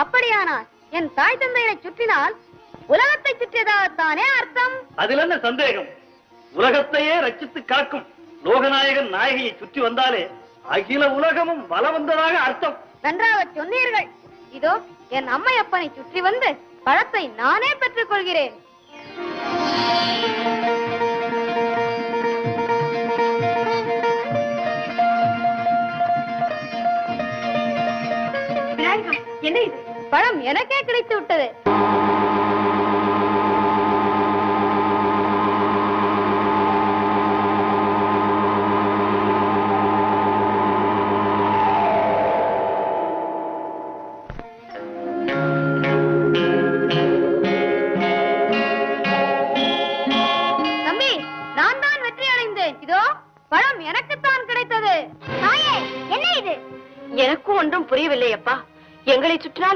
அப்படியானால் என் தாய் தந்தையை சுற்றினால் உலகத்தை சுற்றியதாகத்தானே அர்த்தம். அதில் என்ன சந்தேகம்? உலகத்தையே ரட்சித்து காக்கும் லோகநாயகன் நாயகியை சுற்றி வந்தாலே அகில உலகமும் வலம் வந்ததாக அர்த்தம். நன்றாக சொன்னீர்கள். இதோ என் அம்மையப்பனை சுற்றி வந்து பழத்தை நானே பெற்றுக் கொள்கிறேன். என்ன இது? பழம் எனக்கே கிடைத்து விட்டது. தம்பி, நான் தான் வெற்றி அடைந்தேன். இதோ பழம் எனக்குத்தான் கிடைத்தது. தாயே, என்ன இது? எனக்கும் ஒன்றும் புரியவில்லை அப்பா. எங்களை சுற்றினால்